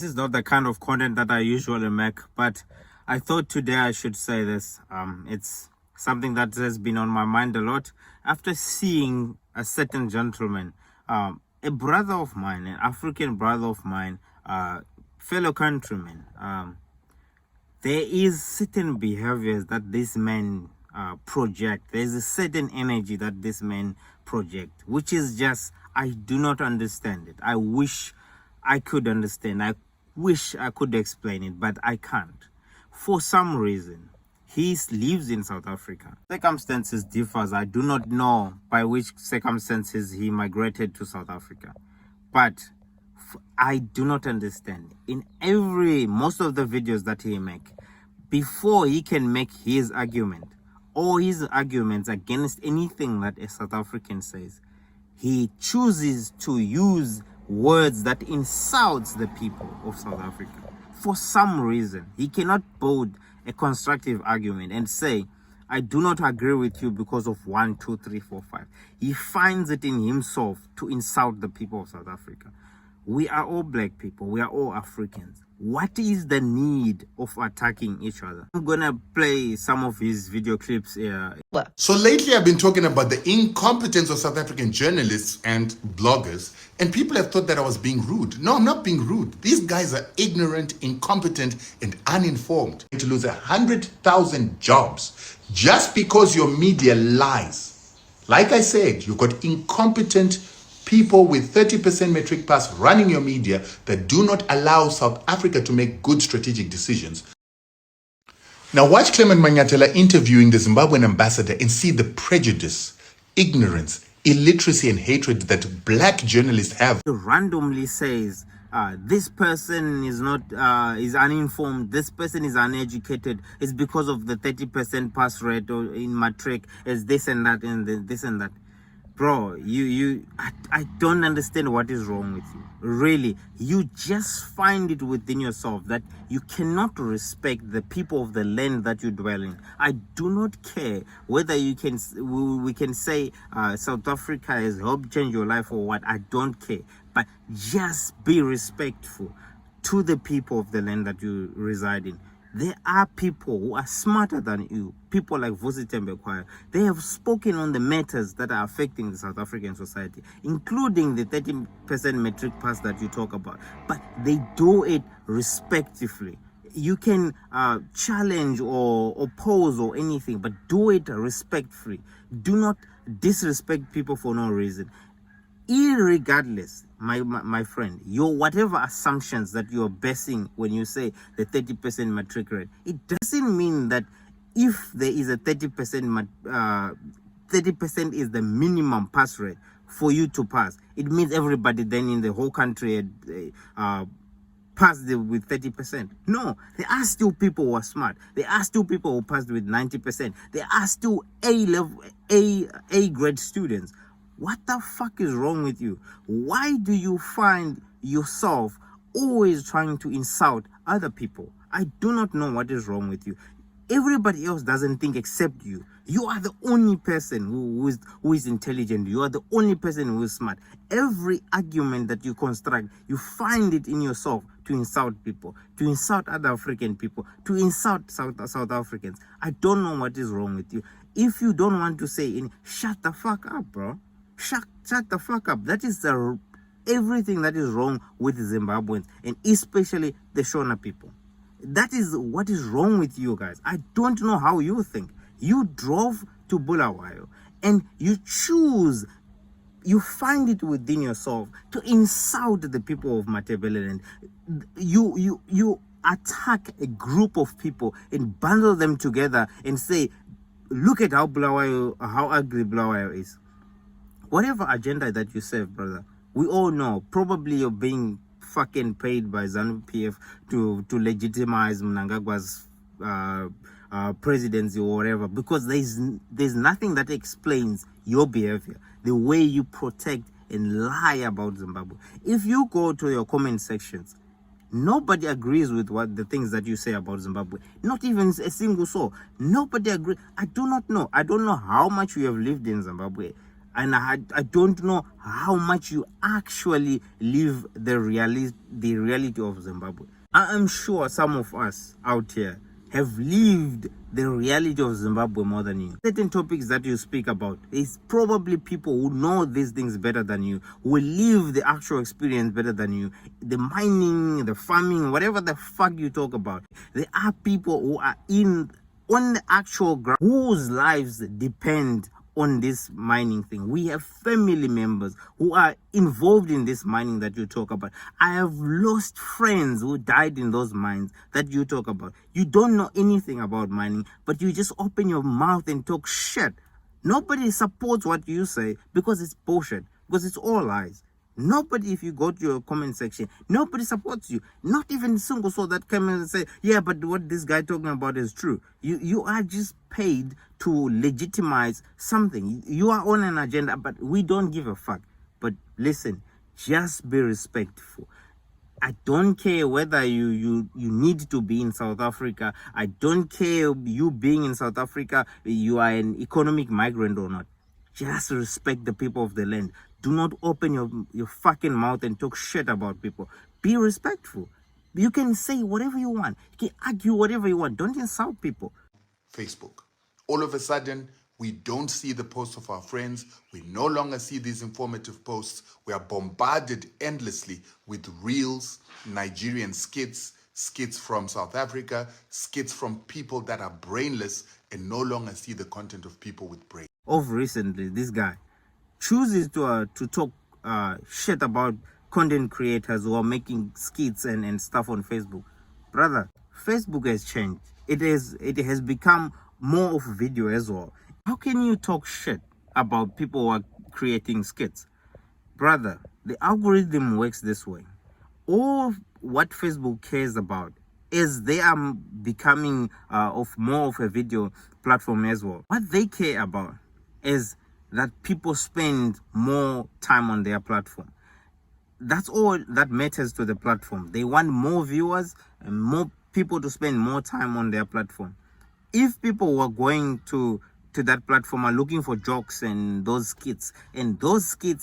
This is not the kind of content that I usually make, but I thought today I should say this. It's something that has been on my mind a lot after seeing a certain gentleman, a brother of mine, an African brother of mine, fellow countryman. There is certain behaviors that this man project. There's a certain energy that this man project, which is just, I do not understand it. I wish I could understand. I wish I could explain it, but I can't. For some reason, he lives in South Africa. Circumstances differs. I do not know by which circumstances he migrated to South Africa, but I do not understand. In most of the videos that he make, before he can make his argument or his arguments against anything that a South African says, he chooses to use words that insults the people of South Africa. For some reason, he cannot build a constructive argument and say, I do not agree with you because of 1, 2, 3, 4, 5. He finds it in himself to insult the people of South Africa. We are all black people. We are all Africans. What is the need of attacking each other? I'm gonna play some of his video clips here. So lately I've been talking about the incompetence of South African journalists and bloggers, and people have thought that I was being rude. No, I'm not being rude. These guys are ignorant, incompetent, and uninformed. To lose 100,000 jobs just because your media lies. Like I said, you've got incompetent people with 30% metric pass running your media that do not allow South Africa to make good strategic decisions. Now watch Clement Manyatela interviewing the Zimbabwean ambassador and see the prejudice, ignorance, illiteracy and hatred that black journalists have. He randomly says, this person is not is uninformed, this person is uneducated, it's because of the 30% pass rate or in matric, is this and that and this and that. Bro, I don't understand what is wrong with you. Really, you just find it within yourself that you cannot respect the people of the land that you dwell in. I do not care whether we can say South Africa has helped change your life or what. I don't care. But just be respectful to the people of the land that you reside in. There are people who are smarter than you. People like Rutendo Matinyarare. They have spoken on the matters that are affecting the South African society, including the 30% metric pass that you talk about. But they do it respectfully. You can challenge or oppose or anything, but do it respectfully. Do not disrespect people for no reason. Irregardless, my friend, your whatever assumptions that you're basing when you say the 30% matric rate, it doesn't mean that if there is a 30% 30% is the minimum pass rate for you to pass, it means everybody then in the whole country had passed with 30%. No, there are still people who are smart. There are still people who passed with 90%. There are still A grade students. What the fuck is wrong with you? Why do you find yourself always trying to insult other people? I do not know what is wrong with you. Everybody else doesn't think except you. You are the only person who is intelligent. You are the only person who is smart. Every argument that you construct, you find it in yourself to insult people, to insult other African people, to insult South Africans. I don't know what is wrong with you. If you don't want to say anything, shut the fuck up, bro. Shut the fuck up. That is everything that is wrong with Zimbabweans, and especially the Shona people. That is what is wrong with you guys. I don't know how you think. You drove to Bulawayo and you find it within yourself to insult the people of Matebeleland. You attack a group of people and bundle them together and say, look at how ugly Bulawayo is. Whatever agenda that you serve, brother, we all know probably you're being fucking paid by ZANU-PF to legitimize Mnangagwa's presidency or whatever, because there's nothing that explains your behavior, the way you protect and lie about Zimbabwe. If you go to your comment sections, nobody agrees with the things that you say about Zimbabwe. Not even a single soul. Nobody agrees. I do not know. I don't know how much you have lived in Zimbabwe. And I don't know how much you actually live the reality of Zimbabwe. I am sure some of us out here have lived the reality of Zimbabwe more than you. Certain topics that you speak about is probably people who know these things better than you, who live the actual experience better than you. The mining, the farming, whatever the fuck you talk about. There are people who are on the actual ground whose lives depend on this mining thing. We have family members who are involved in this mining that you talk about. I have lost friends who died in those mines that you talk about. You don't know anything about mining, but you just open your mouth and talk shit. Nobody supports what you say because it's bullshit, because it's all lies. Nobody, if you go to your comment section, nobody supports you. Not even single soul that come and say, yeah, but what this guy talking about is true. You are just paid to legitimize something. You are on an agenda, but we don't give a fuck. But listen, just be respectful. I don't care whether you need to be in South Africa. I don't care you being in South Africa, you are an economic migrant or not. Just respect the people of the land. Do not open your fucking mouth and talk shit about people. Be respectful. You can say whatever you want. You can argue whatever you want. Don't insult people. Facebook. All of a sudden, we don't see the posts of our friends. We no longer see these informative posts. We are bombarded endlessly with reels, Nigerian skits from South Africa, skits from people that are brainless, and no longer see the content of people with brains. Of recently, this guy chooses to talk shit about content creators who are making skits and stuff on Facebook. Brother, Facebook has changed. It has become more of video as well. How can you talk shit about people who are creating skits? Brother, the algorithm works this way. All what Facebook cares about is they are becoming more of a video platform as well. What they care about is that people spend more time on their platform. That's all that matters to the platform. They want more viewers and more people to spend more time on their platform. If people were going to that platform are looking for jokes and those skits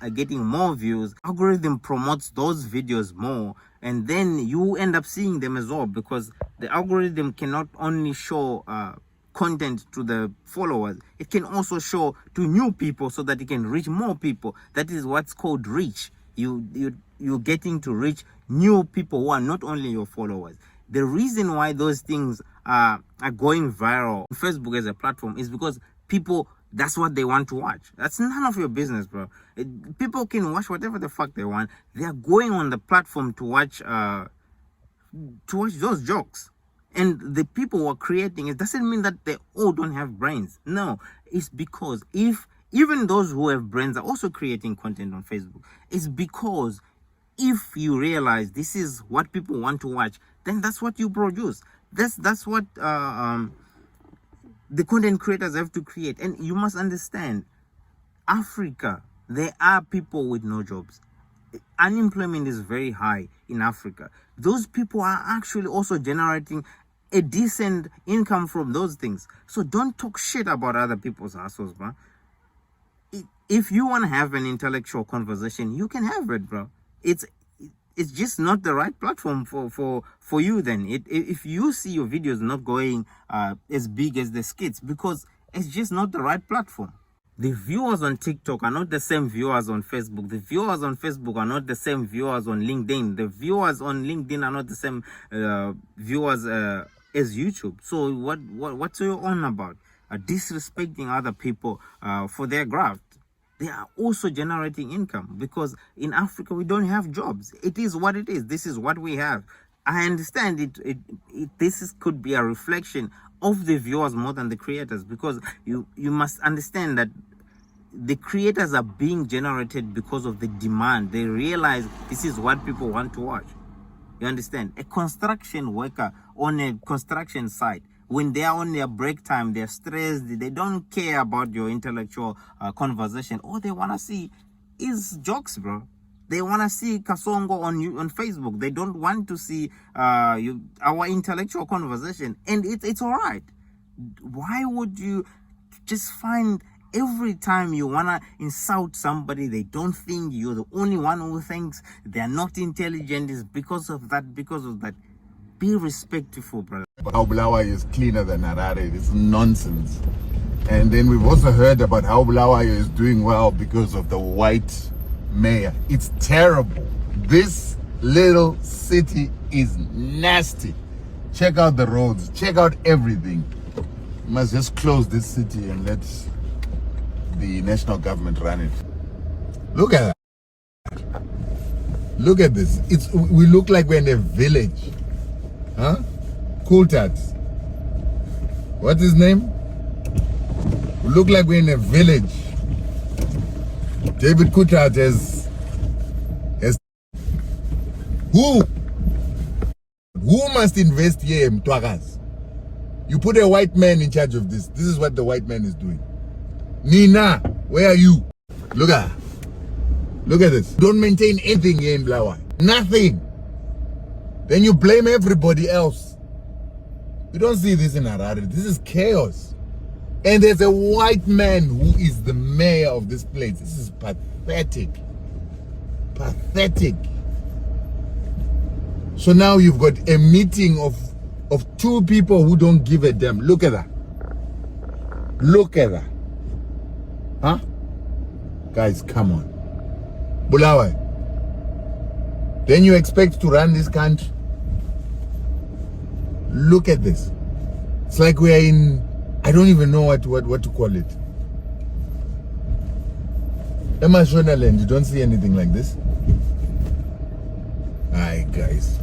are getting more views, algorithm promotes those videos more, and then you end up seeing them as well, because the algorithm cannot only show content to the followers, it can also show to new people so that it can reach more people. That is what's called reach. You're getting to reach new people who are not only your followers. The reason why those things are going viral on Facebook as a platform is because people, that's what they want to watch. That's none of your business, bro. People can watch whatever the fuck they want. They are going on the platform to watch those jokes. And the people who are creating it doesn't mean that they all don't have brains. No, it's because even those who have brains are also creating content on Facebook. It's because if you realize this is what people want to watch, then that's what you produce. That's what the content creators have to create. And you must understand, Africa, there are people with no jobs. Unemployment is very high in Africa. Those people are actually also generating a decent income from those things. So don't talk shit about other people's hustles, bro. If you want to have an intellectual conversation, you can have it, bro. It's just not the right platform for you then. If you see your videos not going as big as the skits, because it's just not the right platform. The viewers on TikTok are not the same viewers on Facebook. The viewers on Facebook are not the same viewers on LinkedIn. The viewers on LinkedIn are not the same viewers as YouTube. So what's you on about? Disrespecting other people for their graft. They are also generating income, because in Africa we don't have jobs. It is what it is. This is what we have. I understand this could be a reflection of the viewers more than the creators, because you must understand that the creators are being generated because of the demand. They realize this is what people want to watch. You understand? A construction worker on a construction site, when they are on their break time, they're stressed, they don't care about your intellectual conversation. All they want to see is jokes, bro. They want to see Kasongo on Facebook. They don't want to see our intellectual conversation. And it's all right. Why would you just find Every time you wanna insult somebody, they don't think you're the only one who thinks they're not intelligent. Is because of that. Be respectful, brother. How Bulawayo is cleaner than Harare. It's nonsense. And then we've also heard about how Bulawayo is doing well because of the white mayor. It's terrible. This little city is nasty. Check out the roads. Check out everything. You must just close this city and let the national government run it. Look at that. Look at this. We look like we're in a village. Huh? Cool tats. What's his name? We look like we're in a village. David Kutat has who must invest here, Mtwagas? You put a white man in charge of this. This is what the white man is doing. Nina, where are you? Look at this. Don't maintain anything here in Blawa. Nothing. Then you blame everybody else. You don't see this in Harare. This is chaos. And there's a white man who is the mayor of this place. This is pathetic. Pathetic. So now you've got a meeting of two people who don't give a damn. Look at that. Look at that. Huh? Guys, come on. Bulawayo. Then you expect to run this country? Look at this. It's like we are in, I don't even know what to call it. Land, you don't see anything like this. Aye, guys.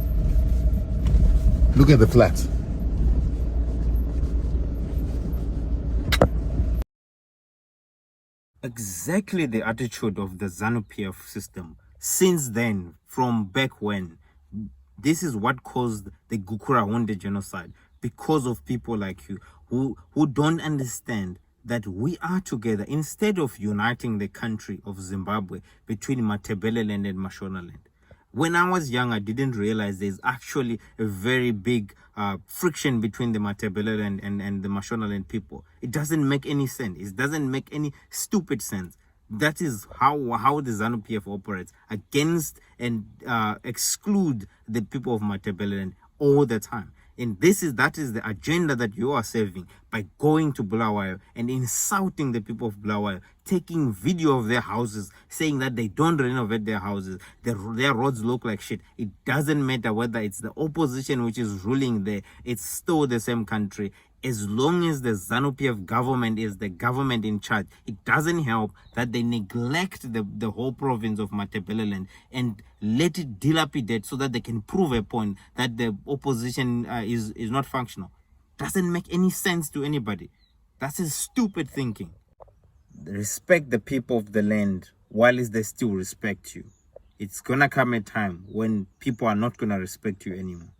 Look at the flats. Exactly the attitude of the ZANU-PF system. Since then, from back when, this is what caused the Gukurahundi genocide, because of people like you who don't understand that we are together. Instead of uniting the country of Zimbabwe between Matabeleland and Mashonaland. When I was young, I didn't realize there's actually a very big friction between the Matabeleland and the Mashonaland people. It doesn't make any sense. It doesn't make any stupid sense. That is how the ZANU-PF operates against and exclude the people of Matabeleland all the time. And that is the agenda that you are serving by going to Bulawayo and insulting the people of Bulawayo, taking video of their houses, saying that they don't renovate their houses, their roads look like shit. It doesn't matter whether it's the opposition which is ruling there, it's still the same country. As long as the ZANU-PF government is the government in charge, it doesn't help that they neglect the whole province of Matabeleland and let it dilapidate so that they can prove a point that the opposition is not functional. Doesn't make any sense to anybody. That's a stupid thinking. Respect the people of the land while they still respect you. It's gonna come a time when people are not gonna respect you anymore.